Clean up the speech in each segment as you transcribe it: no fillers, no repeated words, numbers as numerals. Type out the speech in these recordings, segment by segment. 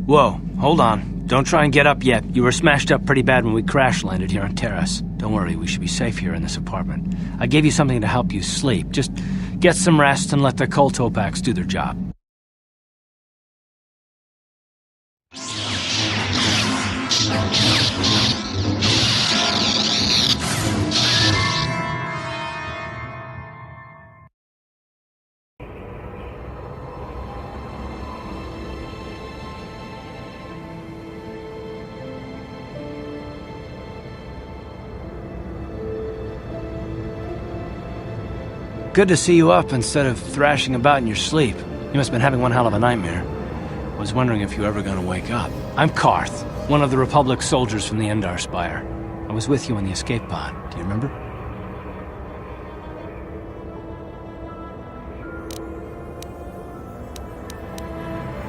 Whoa, hold on. Don't try and get up yet. You were smashed up pretty bad when we crash-landed here on Taris. Don't worry, we should be safe here in this apartment. I gave you something to help you sleep. Just get some rest and let the Kolto packs do their job. Good to see you up instead of thrashing about in your sleep. You must have been having one hell of a nightmare. I was wondering if you were ever going to wake up. I'm Karth, one of the Republic soldiers from the Endar Spire. I was with you in the escape pod. Do you remember?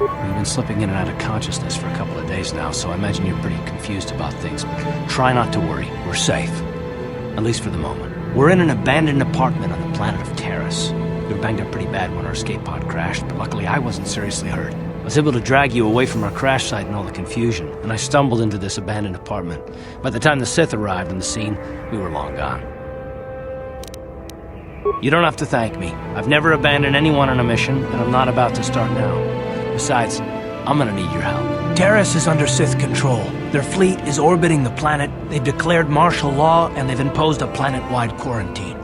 You've been slipping in and out of consciousness for a couple of days now, so I imagine you're pretty confused about things. But try not to worry. We're safe. At least for the moment. We're in an abandoned apartment on the planet of Taris. We were banged up pretty bad when our escape pod crashed, but luckily I wasn't seriously hurt. I was able to drag you away from our crash site and all the confusion, and I stumbled into this abandoned apartment. By the time the Sith arrived on the scene, we were long gone. You don't have to thank me. I've never abandoned anyone on a mission, and I'm not about to start now. Besides, I'm gonna need your help. Taris is under Sith control. Their fleet is orbiting the planet, they've declared martial law, and they've imposed a planet-wide quarantine.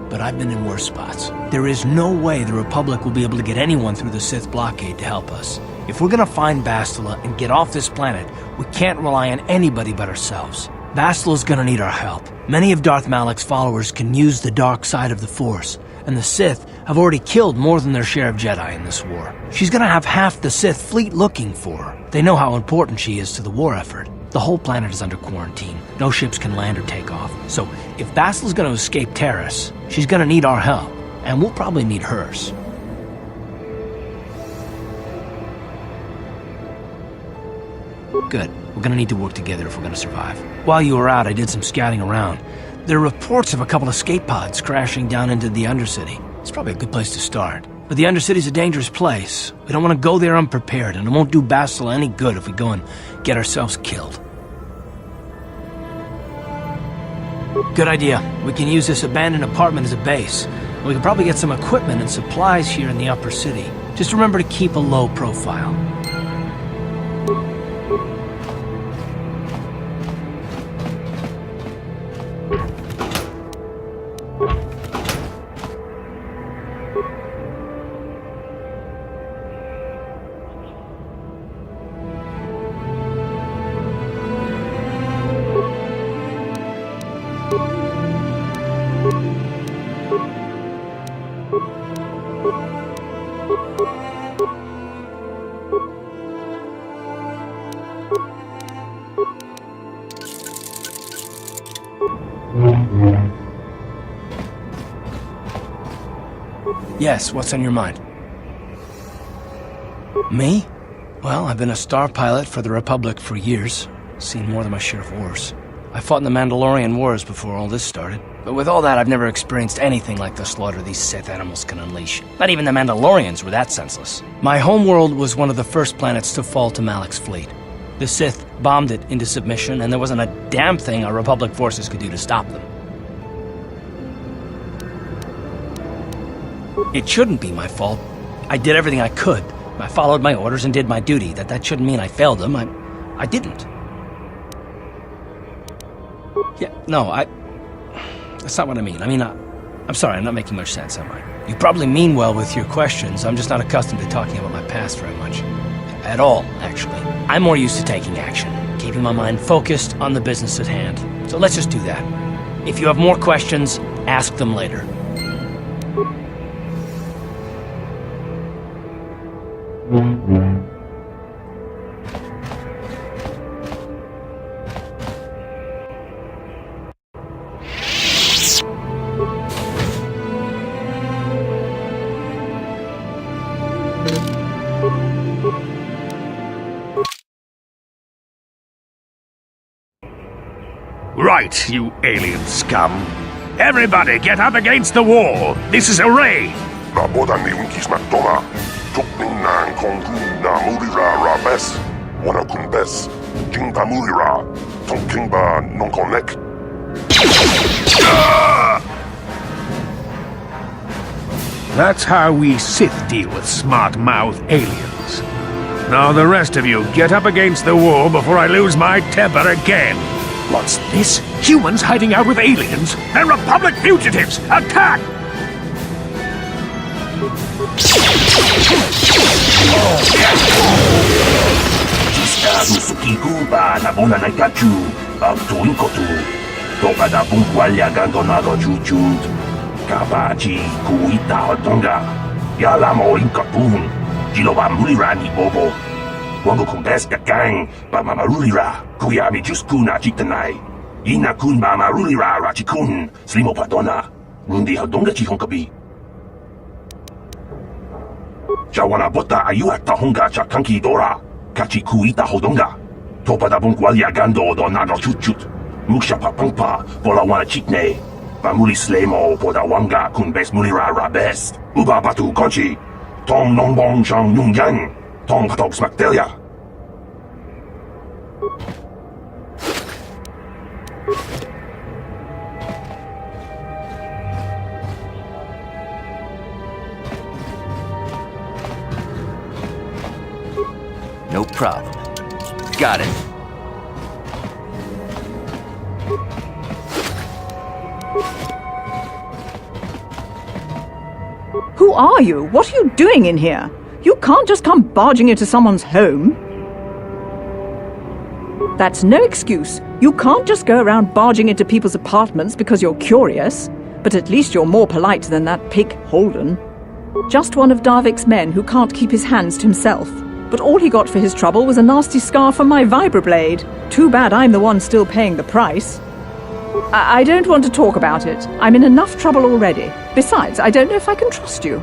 But I've been in worse spots. There is no way the Republic will be able to get anyone through the Sith blockade to help us. If we're gonna find Bastila and get off this planet, we can't rely on anybody but ourselves. Bastila's gonna need our help. Many of Darth Malak's followers can use the dark side of the Force, and the Sith have already killed more than their share of Jedi in this war. She's gonna have half the Sith fleet looking for her. They know how important she is to the war effort. The whole planet is under quarantine. No ships can land or take off. So, if Bastila's gonna escape Taris, she's gonna need our help. And we'll probably need hers. Good. We're gonna need to work together if we're gonna survive. While you were out, I did some scouting around. There are reports of a couple escape pods crashing down into the Undercity. It's probably a good place to start. But the Undercity's a dangerous place. We don't want to go there unprepared, and it won't do Bastila any good if we go and get ourselves killed. Good idea. We can use this abandoned apartment as a base. We can probably get some equipment and supplies here in the upper city. Just remember to keep a low profile. Yes, what's on your mind? Me? Well, I've been a star pilot for the Republic for years. Seen more than my share of wars. I fought in the Mandalorian Wars before all this started. But with all that, I've never experienced anything like the slaughter these Sith animals can unleash. Not even the Mandalorians were that senseless. My homeworld was one of the first planets to fall to Malak's fleet. The Sith bombed it into submission, and there wasn't a damn thing our Republic forces could do to stop them. It shouldn't be my fault. I did everything I could. I followed my orders and did my duty. That shouldn't mean I failed them. I didn't. Yeah, no, that's not what I mean. I mean, I'm sorry, I'm not making much sense, am I? You probably mean well with your questions. I'm just not accustomed to talking about my past very much. At all, actually. I'm more used to taking action, keeping my mind focused on the business at hand. So let's just do that. If you have more questions, ask them later. Right, you alien scum. Everybody get up against the wall. This is a raid. Nabodan ni unkis na toma. Tuk ning nang kong kun na murira rabes. Wana Kumbes, King Bamulira, Ton King Ba Non Connect. That's how we Sith deal with smart-mouth aliens. Now the rest of you get up against the wall before I lose my temper again. What's this? Humans hiding out with aliens? They're Republic fugitives! Attack! Sukikuba na bona na kachu, abtuin kotu. Topa da bunkwalya gandonado chuchut. Kabachi kuita hotonga. Yalamo inkapun. Jiloba mulirani bobo. Wango kumbeska gang, ba mamarulira. Kuyami juskuna chitanai. Ina kun ba marulira rachikun. Slimo padona. Rundi hodonga chihonkabi. Jawana bota ayuat tahonga chakanki dora. Kachi kuita hodonga. Topa da bunkwalya gando donado chuchut. Muksha papangpa, bola wana chitne. Bamuli slemo poda wanga kun bes mulira rabes. Uba batu konchi. Tong nongbong shang nung yang. Tong hatok smaktelia. No problem. Got it. Who are you? What are you doing in here? You can't just come barging into someone's home. That's no excuse. You can't just go around barging into people's apartments because you're curious. But at least you're more polite than that pig Holden. Just one of Darvik's men who can't keep his hands to himself. But all he got for his trouble was a nasty scar from my vibroblade. Too bad I'm the one still paying the price. I don't want to talk about it. I'm in enough trouble already. Besides, I don't know if I can trust you.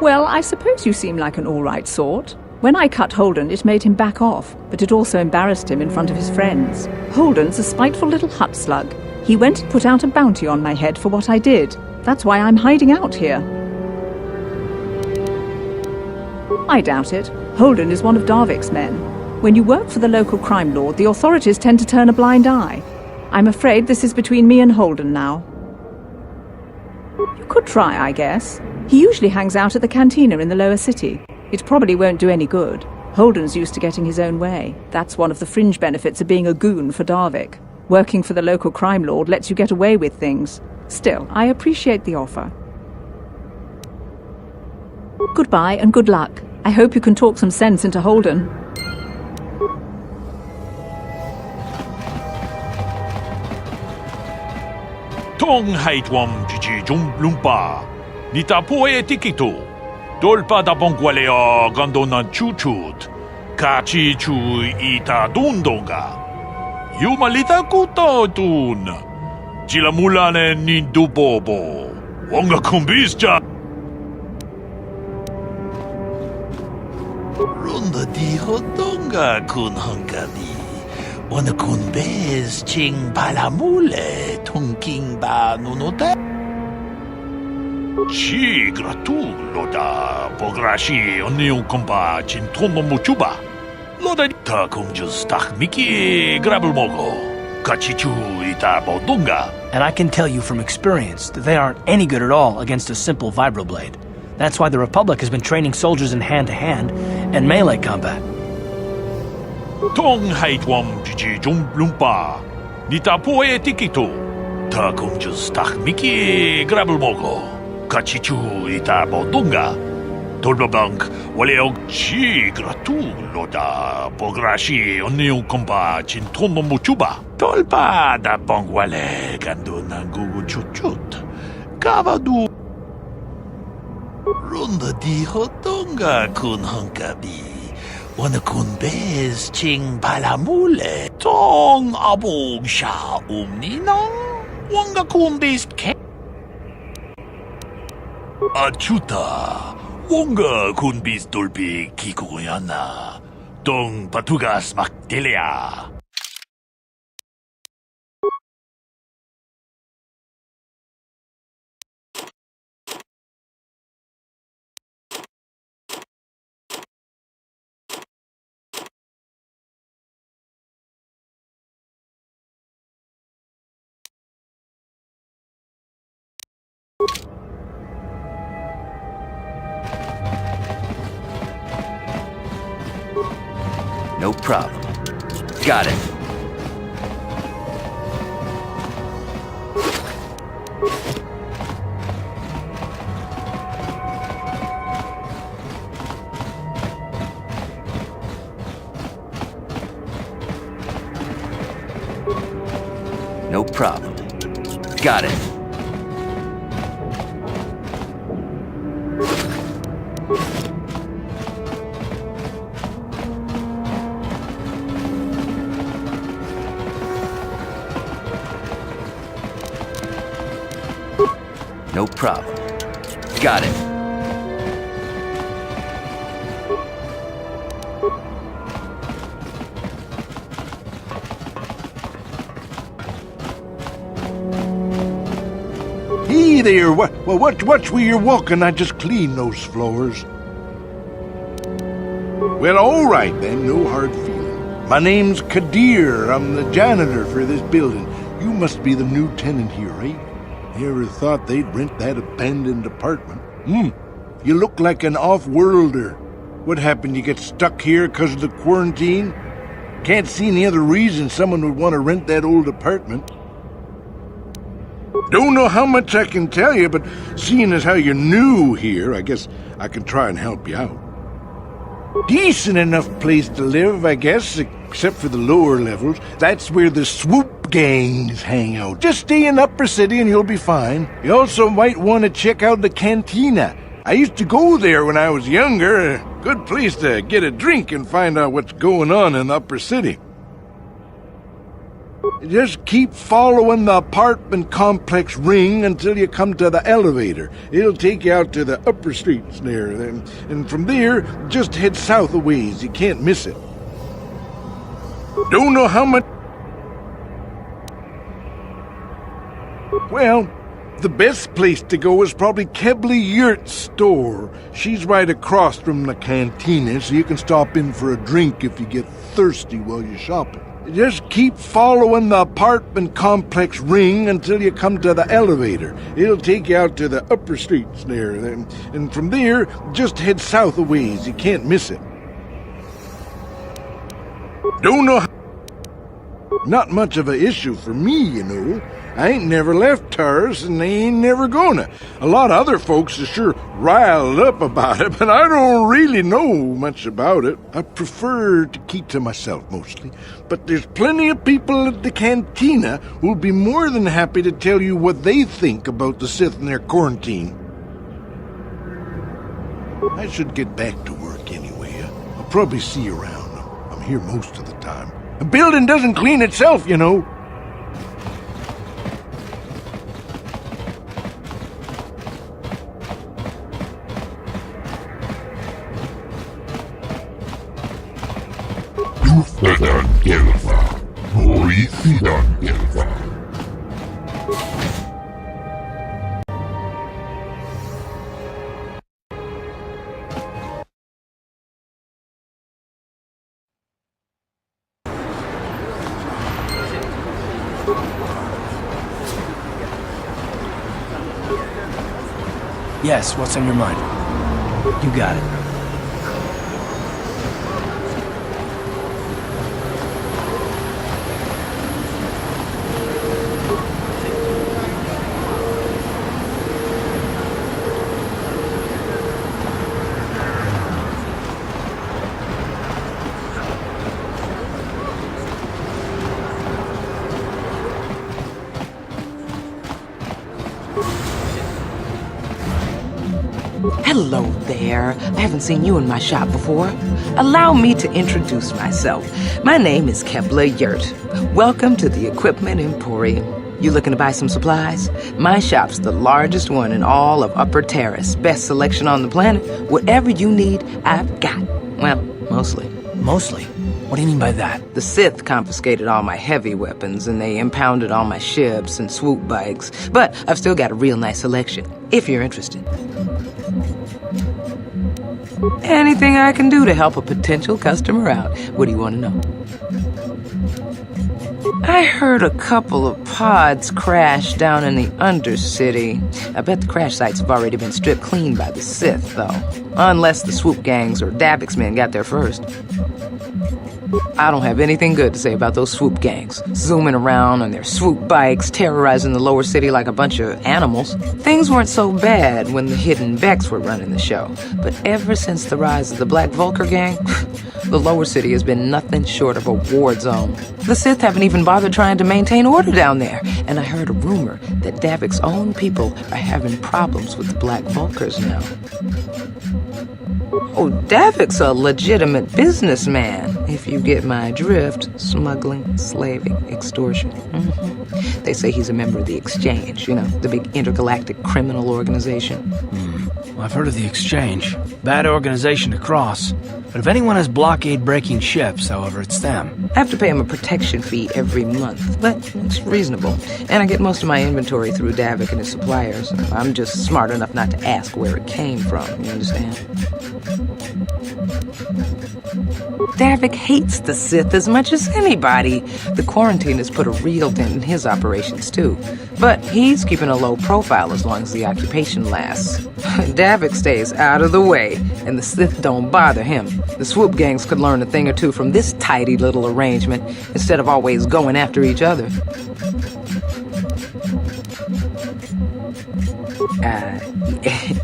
Well, I suppose you seem like an all-right sort. When I cut Holden, it made him back off, but it also embarrassed him in front of his friends. Holden's a spiteful little hut slug. He went and put out a bounty on my head for what I did. That's why I'm hiding out here. I doubt it. Holden is one of Darvik's men. When you work for the local crime lord, the authorities tend to turn a blind eye. I'm afraid this is between me and Holden now. You could try, I guess. He usually hangs out at the cantina in the lower city. It probably won't do any good. Holden's used to getting his own way. That's one of the fringe benefits of being a goon for Darvik. Working for the local crime lord lets you get away with things. Still, I appreciate the offer. Goodbye and good luck. I hope you can talk some sense into Holden. Tong haitwam chichi jum lumpa. Nita poe tikito. Dolpa da bongwalea gandona chuchut. Kachi chu ita dundonga. Yumalita kuto tun. Chilamulane nindubobo. Wonga kumbisja. Runda di hodonga kun hangadi. Wana kun bez ching palamule king ba nunote. Chi gratulo da pograshi oniu kompa chintono muchuba. Loda ta kunjus tak miki grabel mogo. Kachichu ita bodunga. And I can tell you from experience that they aren't any good at all against a simple vibroblade. That's why the Republic has been training soldiers in hand-to-hand and melee combat. Tong haitwam chichi jum lumpa. Nita poe tikito. Ta kunjus tak miki grabel mogo. Kachichu ita bodunga. Tolbabank waleog chi gratulo da pograshi oniu kompa chintono muchuba. Tolpa da bongwale gandu nangugu chuchut. Kavadu. Runda di hodonga kun hankabi. Wana kun bez ching palamule. Tong abog sha umninang. Wanga kun bez ke. Achuta. Wonga kun bis dolpi kikoyana. Tong patugas maktelea. No problem. Got it. No problem. Got it. No problem. Got it. Hey there, watch where you're walking. I just cleaned those floors. Well, all right then, no hard feeling. My name's Kadir. I'm the janitor for this building. You must be the new tenant here, eh? Never thought they'd rent that abandoned apartment. You look like an off-worlder. What happened, you get stuck here because of the quarantine? Can't see any other reason someone would want to rent that old apartment. Don't know how much I can tell you, but seeing as how you're new here, I guess I can try and help you out. Decent enough place to live, I guess, except for the lower levels. That's where the swoop gangs hang out. Just stay in Upper City and you'll be fine. You also might want to check out the cantina. I used to go there when I was younger. A good place to get a drink and find out what's going on in the Upper City. Just keep following the apartment complex ring until you come to the elevator. It'll take you out to the upper streets there. And from there, just head south a ways. You can't miss it. Don't know how much... Well, the best place to go is probably Kebley Yurt's store. She's right across from the cantina, so you can stop in for a drink if you get thirsty while you're shopping. Just keep following the apartment complex ring until you come to the elevator. It'll take you out to the upper streets there. And from there, just head south a ways. You can't miss it. Don't know how... Not much of an issue for me, you know. I ain't never left Taris, and they ain't never gonna. A lot of other folks are sure riled up about it, but I don't really know much about it. I prefer to keep to myself mostly. But there's plenty of people at the cantina who'll be more than happy to tell you what they think about the Sith and their quarantine. I should get back to work anyway. I'll probably see you around. I'm here most of the time. A building doesn't clean itself, you know. Duftadan Gelva, Morithidan Gelva. Yes, what's on your mind? You got it. Hello there. I haven't seen you in my shop before. Allow me to introduce myself. My name is Kebley Yurt. Welcome to the Equipment Emporium. You looking to buy some supplies? My shop's the largest one in all of Upper Taris. Best selection on the planet. Whatever you need, I've got. Well, mostly. Mostly? What do you mean by that? The Sith confiscated all my heavy weapons, and they impounded all my ships and swoop bikes. But I've still got a real nice selection, if you're interested. Anything I can do to help a potential customer out. What do you want to know? I heard a couple of pods crash down in the Undercity. I bet the crash sites have already been stripped clean by the Sith, though. Unless the swoop gangs or Davix men got there first. I don't have anything good to say about those swoop gangs, zooming around on their swoop bikes, terrorizing the lower city like a bunch of animals. Things weren't so bad when the Hidden Becks were running the show, but ever since the rise of the Black Vulture gang, the lower city has been nothing short of a war zone. The Sith haven't even bothered trying to maintain order down there, and I heard a rumor that Davik's own people are having problems with the Black Vultures now. Oh, Davik's a legitimate businessman, if you get my drift. Smuggling, slaving, extortion. Mm-hmm. They say he's a member of the Exchange, you know, the big intergalactic criminal organization. Well, I've heard of the Exchange. Bad organization to cross. But if anyone has blockade-breaking ships, however, it's them. I have to pay him a protection fee every month, but it's reasonable. And I get most of my inventory through Davik and his suppliers. I'm just smart enough not to ask where it came from, you understand? Davik hates the Sith as much as anybody. The quarantine has put a real dent in his operations, too. But he's keeping a low profile as long as the occupation lasts. Davik stays out of the way, and the Sith don't bother him. The swoop gangs could learn a thing or two from this tidy little arrangement, instead of always going after each other.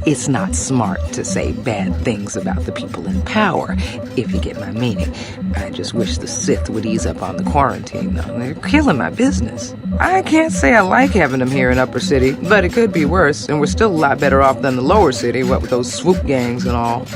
It's not smart to say bad things about the people in power, if you get my meaning. I just wish the Sith would ease up on the quarantine, though. They're killing my business. I can't say I like having them here in Upper City, but it could be worse, and we're still a lot better off than the Lower City, what with those swoop gangs and all.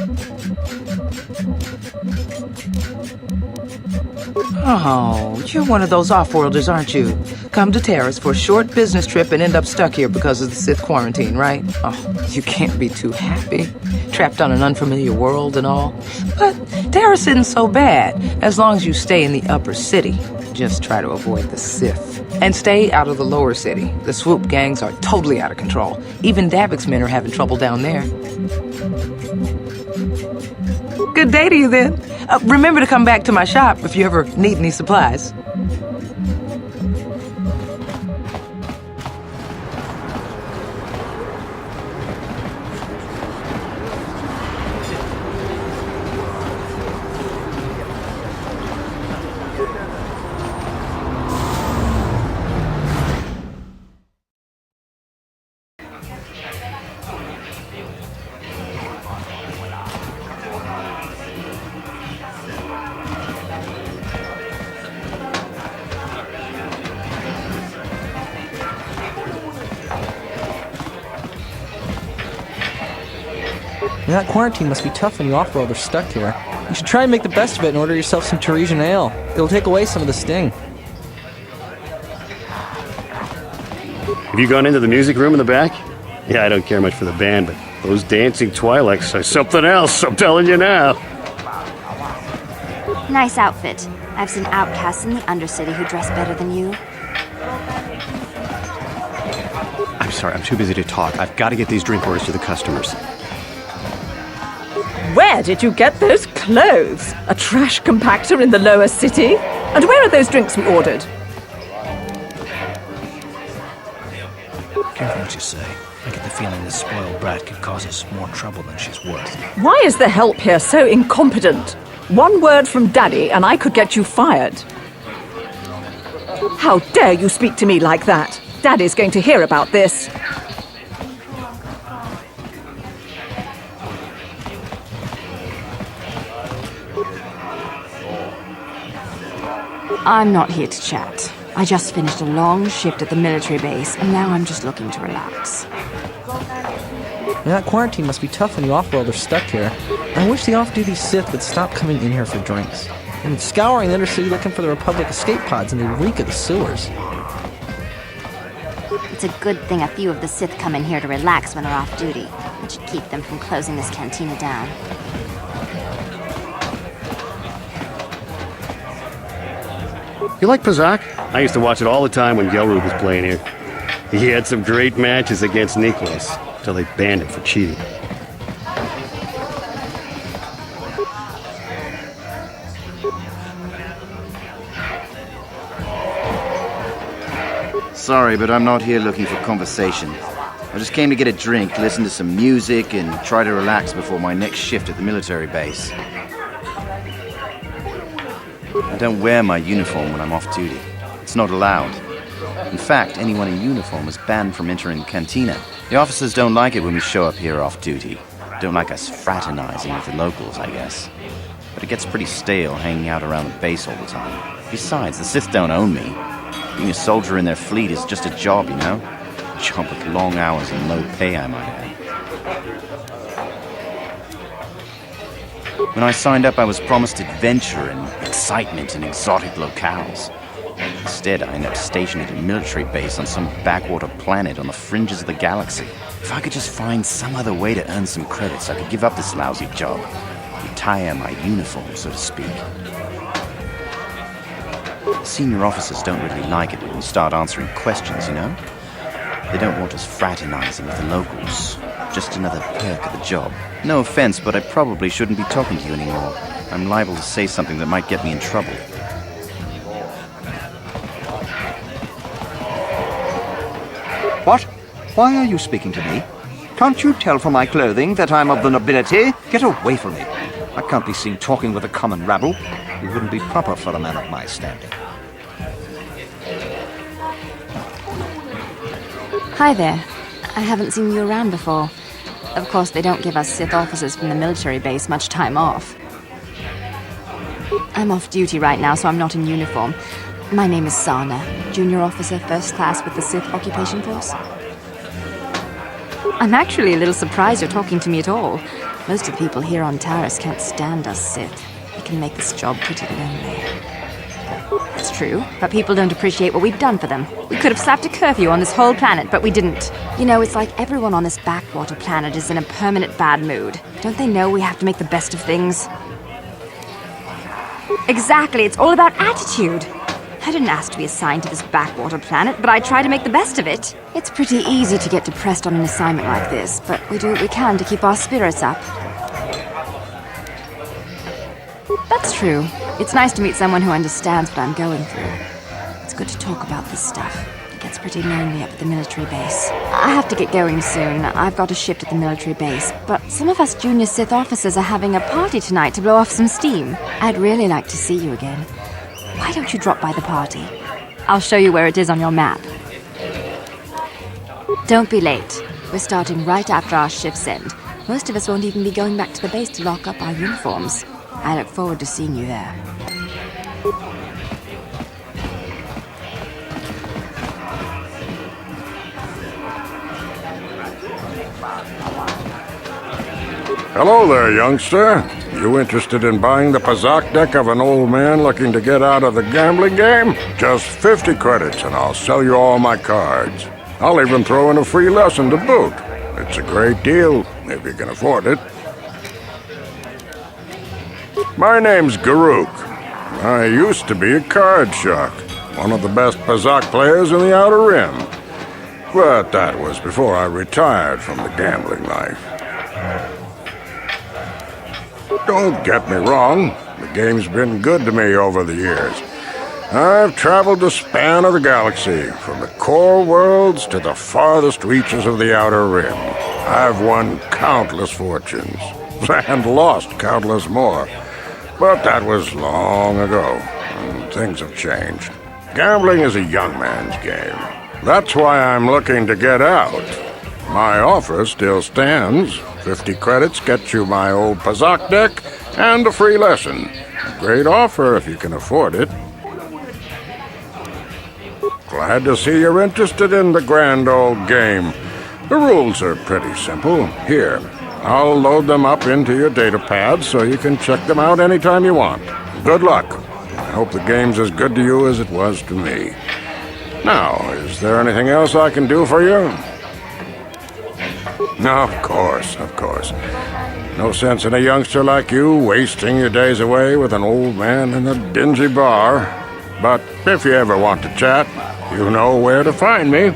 Oh, you're one of those off-worlders, aren't you? Come to Taris for a short business trip and end up stuck here because of the Sith quarantine, right? Oh, you can't be too happy. Trapped on an unfamiliar world and all. But Taris isn't so bad, as long as you stay in the Upper City. Just try to avoid the Sith. And stay out of the Lower City. The swoop gangs are totally out of control. Even Davik's men are having trouble down there. Good day to you, then. Remember to come back to my shop if you ever need any supplies. That quarantine must be tough when you off-world are stuck here. You should try and make the best of it and order yourself some Tarisian ale. It'll take away some of the sting. Have you gone into the music room in the back? Yeah, I don't care much for the band, but those dancing Twi'leks are something else, I'm telling you now. Nice outfit. I've seen outcasts in the Undercity who dress better than you. I'm sorry, I'm too busy to talk. I've got to get these drink orders to the customers. Where did you get those clothes? A trash compactor in the Lower City? And where are those drinks we ordered? Careful what you say. I get the feeling this spoiled brat could cause us more trouble than she's worth. Why is the help here so incompetent? One word from Daddy and I could get you fired. How dare you speak to me like that? Daddy's going to hear about this. I'm not here to chat. I just finished a long shift at the military base, and now I'm just looking to relax. That quarantine must be tough when you off-world are stuck here. I wish the off-duty Sith would stop coming in here for drinks. And scouring the Undercity looking for the Republic escape pods, and they reek of the sewers. It's a good thing a few of the Sith come in here to relax when they're off duty. It should keep them from closing this cantina down. You like Pazak? I used to watch it all the time when Gelrub was playing here. He had some great matches against Niklas, until they banned him for cheating. Sorry, but I'm not here looking for conversation. I just came to get a drink, listen to some music, and try to relax before my next shift at the military base. don't wear my uniform when I'm off duty. It's not allowed. In fact, anyone in uniform is banned from entering the cantina. The officers don't like it when we show up here off duty. Don't like us fraternizing with the locals, I guess. But it gets pretty stale hanging out around the base all the time. Besides, the Sith don't own me. Being a soldier in their fleet is just a job, you know? A job with long hours and low pay, I might add. When I signed up, I was promised adventure and excitement in exotic locales. Instead, I ended up stationed at a military base on some backwater planet on the fringes of the galaxy. If I could just find some other way to earn some credits, I could give up this lousy job. Retire my uniform, so to speak. Senior officers don't really like it when we start answering questions, you know? They don't want us fraternizing with the locals. Just another perk of the job. No offense, but I probably shouldn't be talking to you anymore. I'm liable to say something that might get me in trouble. What? Why are you speaking to me? Can't you tell from my clothing that I'm of the nobility? Get away from me. I can't be seen talking with a common rabble. It wouldn't be proper for a man of my standing. Hi there. I haven't seen you around before. Of course, they don't give us Sith officers from the military base much time off. I'm off duty right now, so I'm not in uniform. My name is Sana, junior officer, first class with the Sith occupation force. I'm actually a little surprised you're talking to me at all. Most of the people here on Taris can't stand us Sith. It can make this job pretty lonely. It's true, but people don't appreciate what we've done for them. We could have slapped a curfew on this whole planet, but we didn't. You know, it's like everyone on this backwater planet is in a permanent bad mood. Don't they know we have to make the best of things? Exactly, it's all about attitude. I didn't ask to be assigned to this backwater planet, but I try to make the best of it. It's pretty easy to get depressed on an assignment like this, but we do what we can to keep our spirits up. That's true. It's nice to meet someone who understands what I'm going through. It's good to talk about this stuff. It gets pretty lonely up at the military base. I have to get going soon. I've got a shift at the military base, but some of us junior Sith officers are having a party tonight to blow off some steam. I'd really like to see you again. Why don't you drop by the party? I'll show you where it is on your map. Don't be late. We're starting right after our shifts end. Most of us won't even be going back to the base to lock up our uniforms. I look forward to seeing you there. Hello there, youngster. You interested in buying the Pazak deck of an old man looking to get out of the gambling game? Just 50 credits and I'll sell you all my cards. I'll even throw in a free lesson to boot. It's a great deal, if you can afford it. My name's Garuk. I used to be a card shark, one of the best Pazak players in the Outer Rim. But that was before I retired from the gambling life. Don't get me wrong, the game's been good to me over the years. I've traveled the span of the galaxy, from the core worlds to the farthest reaches of the Outer Rim. I've won countless fortunes, and lost countless more. But that was long ago, and things have changed. Gambling is a young man's game. That's why I'm looking to get out. My offer still stands. 50 credits gets you my old Pazak deck and a free lesson. A great offer if you can afford it. Glad to see you're interested in the grand old game. The rules are pretty simple. Here, I'll load them up into your data pad so you can check them out anytime you want. Good luck. I hope the game's as good to you as it was to me. Now, is there anything else I can do for you? No, of course. No sense in a youngster like you wasting your days away with an old man in a dingy bar. But if you ever want to chat, you know where to find me.